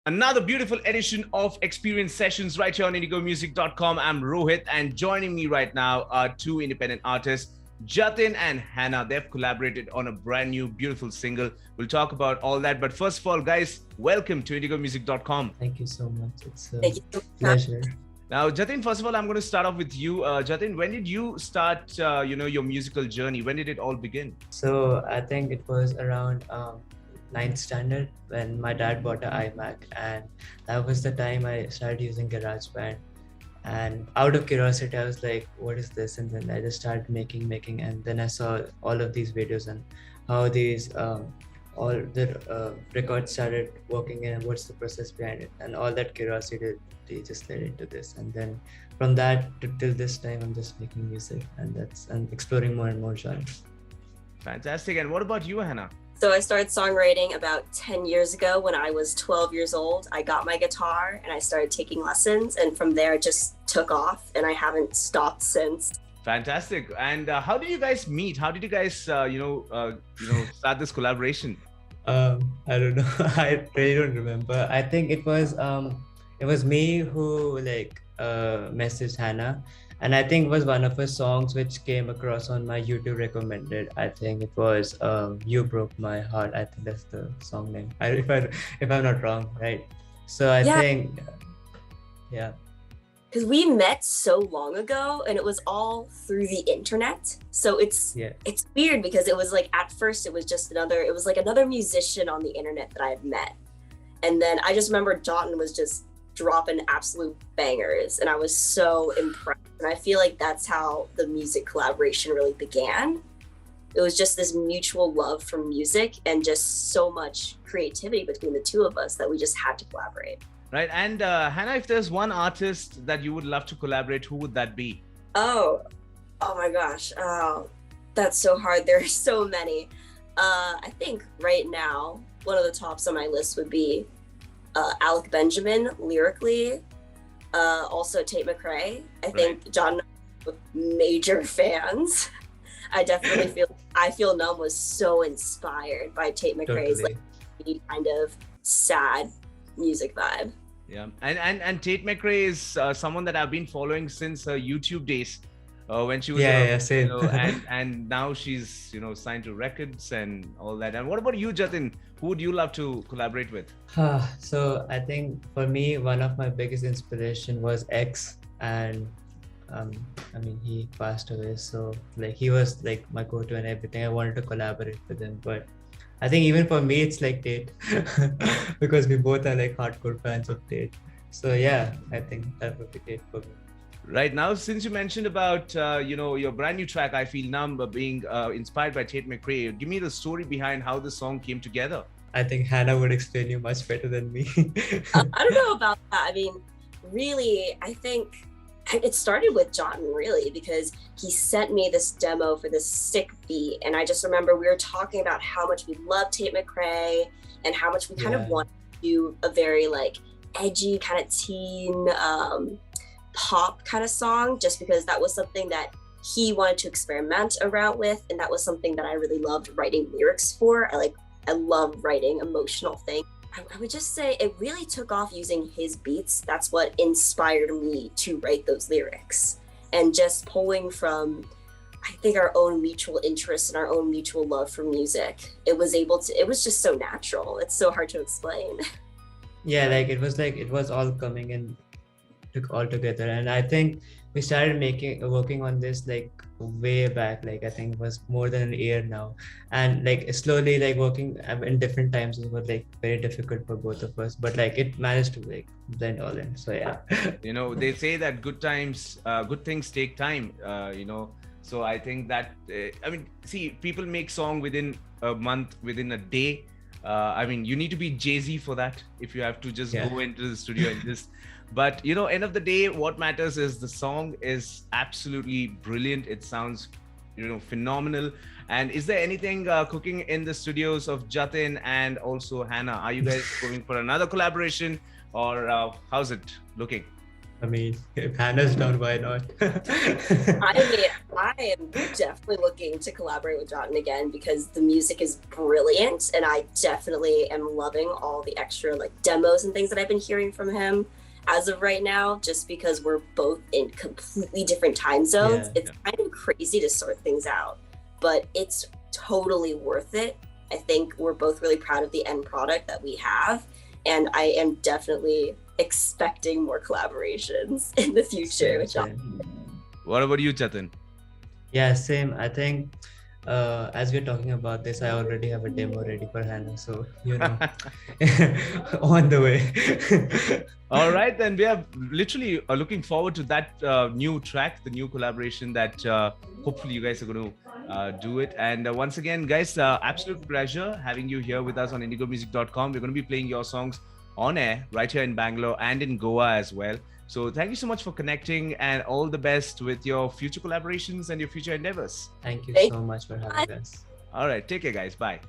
Another beautiful edition of Xperience Sessions right here on indigomusic.com. I'm Rohit, and joining me right now are two independent artists, Jatin and Hana. They've collaborated on a brand new, beautiful single. We'll talk about all that. But first of all, guys, welcome to indigomusic.com. Thank you so much. It's a Thank you. pleasure. Now, Jatin, first of all, I'm going to start off with you. Jatin, when did you start, your musical journey? When did it all begin? So I think it was around ninth standard when my dad bought an iMac, and that was the time I started using GarageBand. And out of curiosity, I was like, "What is this?" And then I just started making, and then I saw all of these videos and how these all the records started working and what's the process behind it, and all that curiosity they just led into this. And then from that till this time, I'm just making music, and exploring more and more genres. Fantastic. And what about you, Hana? So I started songwriting about 10 years ago when I was 12 years old. I got my guitar and I started taking lessons, and from there it just took off and I haven't stopped since. Fantastic. And how did you guys meet? How did you guys, start this collaboration? I don't know. I really don't remember. I think it was me who messaged Hannah, and I think it was one of her songs which came across on my YouTube recommended. I think it was "You Broke My Heart." I think that's the song name. If I'm not wrong, right? So I think, yeah. Because we met so long ago and it was all through the internet. So it's weird because it was like, at first it was like another musician on the internet that I had met. And then I just remember Jatin was just dropping absolute bangers and I was so impressed. And I feel like that's how the music collaboration really began. It was just this mutual love for music and just so much creativity between the two of us that we just had to collaborate. Right. And Hannah, if there's one artist that you would love to collaborate, who would that be? Oh my gosh. Oh, that's so hard. There are so many. I think right now, one of the tops on my list would be Alec Benjamin lyrically. Also Tate McRae. I think John with major fans. I definitely feel Numb was so inspired by Tate McRae's kind of sad music vibe. Yeah, and Tate McRae is someone that I've been following since her YouTube days, when she was same. And now she's signed to records and all that. And what about you, Jatin? Who would you love to collaborate with? So I think for me, one of my biggest inspiration was X, and he passed away, so he was my go-to and everything. I wanted to collaborate with him, but I think even for me, it's Tate because we both are hardcore fans of Tate. So yeah, I think that would be Tate for me. Right now, since you mentioned about your brand new track, I Feel Numb, being inspired by Tate McRae, give me the story behind how the song came together. I think Hannah would explain you much better than me. I don't know about that. I mean, really, I think it started with Jatin really because he sent me this demo for this sick beat, and I just remember we were talking about how much we love Tate McRae and how much we kind of want to do a very edgy kind of teen pop kind of song, just because that was something that he wanted to experiment around with, and that was something that I really loved writing lyrics for. I love writing emotional things. I would just say it really took off using his beats. That's what inspired me to write those lyrics. And just pulling from, I think, our own mutual interests and our own mutual love for music. It was just so natural. It's so hard to explain. Yeah, it was all coming in all together. And I think we started working on this way back, I think it was more than a year now, and slowly working in different times was very difficult for both of us, but it managed to blend all in. So yeah. They say that good things take time, so I think that people make song within a month, within a day. You need to be Jay-Z for that if you have to just go into the studio and just. But end of the day, what matters is the song is absolutely brilliant. It sounds phenomenal. And is there anything cooking in the studios of Jatin and also Hannah? Are you guys going for another collaboration, or how's it looking? I mean, if Hannah's down, why not? I mean, I am definitely looking to collaborate with Jatin again because the music is brilliant, and I definitely am loving all the extra like demos and things that I've been hearing from him as of right now. Just because we're both in completely different time zones, Yeah. it's kind of crazy to sort things out, but it's totally worth it. I think we're both really proud of the end product that we have, and I am definitely expecting more collaborations in the future with Jatin. What about you, Jatin? Yeah, same. I think as we're talking about this, I already have a demo ready for Hannah. So, you know, on the way. All right, then we are literally looking forward to that new track, the new collaboration that hopefully you guys are going to do it. And once again, guys, absolute pleasure having you here with us on indigomusic.com. We're going to be playing your songs on air right here in Bangalore and in Goa as well. So thank you so much for connecting, and all the best with your future collaborations and your future endeavors. Thank you Thank so much for having us. All right, take care, guys. Bye.